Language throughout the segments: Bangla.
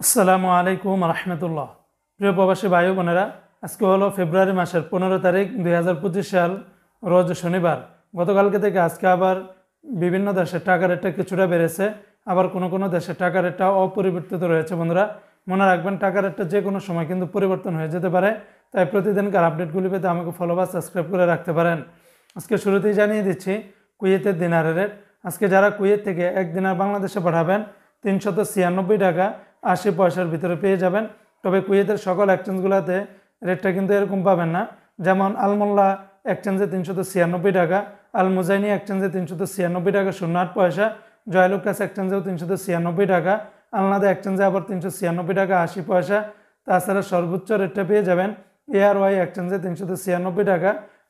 আসসালামু আলাইকুম রহমতুল্লাহ। প্রিয় প্রবাসী ভাই বোনেরা, আজকে হলো ফেব্রুয়ারি মাসের 15 তারিখ 2025 সাল, রোজ শনিবার। গতকালকে থেকে আজকে আবার বিভিন্ন দেশের টাকা রেটটা কিছুটা বেড়েছে, আবার কোনো কোনো দেশের টাকা রেটটা অপরিবর্তিত রয়েছে। বন্ধুরা মনে রাখবেন, টাকা রেটটা যে কোনো সময় কিন্তু পরিবর্তন হয়ে যেতে পারে, তাই প্রতিদিনকার আপডেটগুলি পেতে আমাকে ফলো বা সাবস্ক্রাইব করে রাখতে পারেন। আজকে শুরুতেই জানিয়ে দিচ্ছি কুয়েতের দিনারের রেট। আজকে যারা কুয়েত থেকে এক দিনার বাংলাদেশে পাঠাবেন 396 টাকা 80 পয়সার ভিতরে পেয়ে যাবেন। তবে কুয়েতের সকল এক্সচেঞ্জগুলোতে রেটটা কিন্তু এরকম পাবেন না। যেমন আলমোল্লা এক্সচেঞ্জে 396 টাকা, আল মুজাইনি এক্সচেঞ্জে 396 টাকা 08 পয়সা, জয়লুকাস এক্সচেঞ্জেও 396 টাকা, আলনাদা এক্সচেঞ্জে আবার 396 টাকা 80 পয়সা। তাছাড়া সর্বোচ্চ রেটটা পেয়ে যাবেন ARY এক্সচেঞ্জে 396 টাকা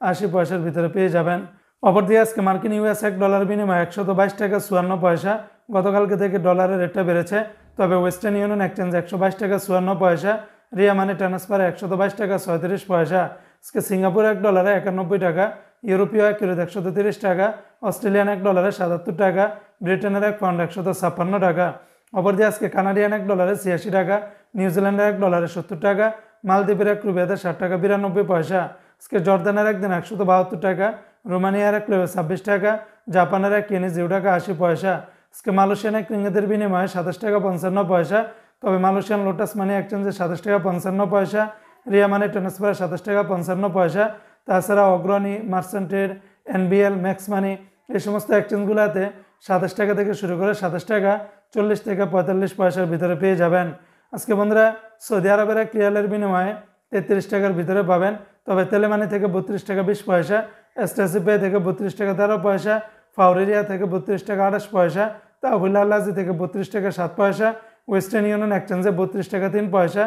80 পয়সার ভিতরে পেয়ে যাবেন। অপরদিকে আজকে মার্কিন US $1 বিনিময়ে 122 টাকা 54 পয়সা। গতকালকে থেকে ডলারের রেটটা বেড়েছে, তবে ওয়েস্টার্ন ইউনিয়ন এক্সচেঞ্জ 122 টাকা 54 পয়সা, রিয়া মানি ট্রান্সফারে 122 টাকা 37 পয়সা। আজকে সিঙ্গাপুর $1 91 টাকা, ইউরোপীয় এক ইউরো 133 টাকা, অস্ট্রেলিয়ান $1 77 টাকা, ব্রিটেনের এক পাউন্ড 156 টাকা। অপরদিকে আজকে কানাডিয়ান $1 86 টাকা, নিউজিল্যান্ডের $1 70 টাকা, মালদ্বীপের এক রুপিয়াতে 60 টাকা 92 পয়সা। আজকে জর্দানের একদিন 172 টাকা, রোমানিয়ার এক লেবে 26 টাকা, জাপানের এক ইয়েনে 0 টাকা 80 পয়সা। আজকে মালয়েশিয়ান এক রিঙ্গিতের বিনিময়ে 27 টাকা 55 পয়সা, তবে মালয়েশিয়ান লোটাস মানি এক্সচেঞ্জে 27 টাকা 55 পয়সা, রিয়া মানি ট্রান্সফারে 27 টাকা 55 পয়সা। তাছাড়া অগ্রণী, মার্চেন্টের, NBL, ম্যাক্স মানি এই সমস্ত এক্সচেঞ্জগুলোতে 27 টাকা থেকে শুরু করে 27 টাকা 40 থেকে 45 পয়সার ভিতরে পেয়ে যাবেন। আজকে বন্ধুরা সৌদি আরবের এক রিয়ালের বিনিময়ে 33 টাকার ভিতরে পাবেন, তবে তেলেমানি থেকে 32 টাকা 20 পয়সা, এসটিসি পে থেকে 32 টাকা 13 পয়সা, ফাউরিরিয়া থেকে 32 টাকা 28 পয়সা, তাহবিল আল্লাজি থেকে 32 টাকা 7 পয়সা, ওয়েস্টার্ন ইউনিয়ন এক্সচেঞ্জে 32 টাকা 3 পয়সা,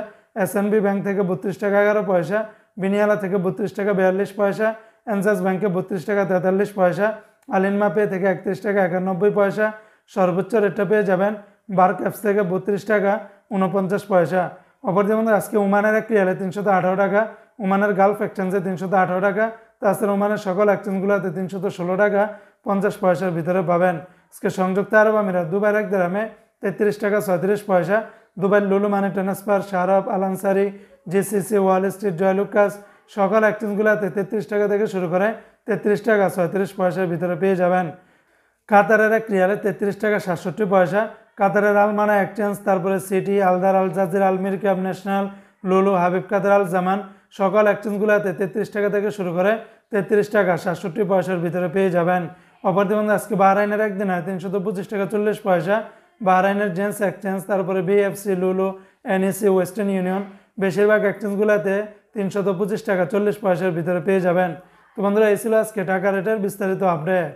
SNB ব্যাংক থেকে 32 টাকা 11 পয়সা, বিনিয়ালা থেকে 32 টাকা 42 পয়সা, এনজাস ব্যাংকে 32 টাকা 43 পয়সা, আলিনমা পে থেকে 31 টাকা 91 পয়সা। সর্বোচ্চ রেটটা পেয়ে যাবেন বার্ক অ্যাপস থেকে 32 টাকা 49 পয়সা। অপরদিকে আজকে ওমানের এক রিয়ালে 318 টাকা, ওমানের গালফ এক্সচেঞ্জে 318 টাকা, তাছাড়া ওমানের সকল এক্সচেঞ্জগুলোতে 316 টাকা 50 পয়সার ভিতরে পাবেন। আজকে সংযুক্ত আরব আমিরাত দুবাইয়ের এক দিরহামে 33 টাকা 36 পয়সা, দুবাইয়ের Lulu money transfer, Sharaf, Al Ansari, GCC, Wall Street, Joyalukkas সকল এক্সচেঞ্জগুলোতে 33 টাকা থেকে শুরু করে 33 টাকা 36 পয়সার ভিতরে পেয়ে যাবেন। কাতারের এক রিয়ালে 33 টাকা 67 পয়সা, কাতারের আলমানা এক্সচেঞ্জ, তারপরে সিটি, আলদার, আল জাজির, আলমির ক্যাব, ন্যাশনাল, লুলু, হাবিব কাতার, আল জামান সকল এক্সচেঞ্জগুলোতে 33 টাকা থেকে শুরু করে 33 টাকা 67 পয়সার ভিতরে পেয়ে যাবেন। অপরদিকে আজকে বাহরাইনের একদিন হয় 325 টাকা 40 পয়সা, বাহরাইনের জেন্টস এক্সচেঞ্জ, তারপরে BFC, লুলু, NEC, ওয়েস্টার্ন ইউনিয়ন বেশিরভাগ এক্সচেঞ্জগুলোতে 325 টাকা 40 পয়সার ভিতরে পেয়ে যাবেন। তো বন্ধুরা এই ছিল আজকে টাকা রেটের বিস্তারিত আপডেট।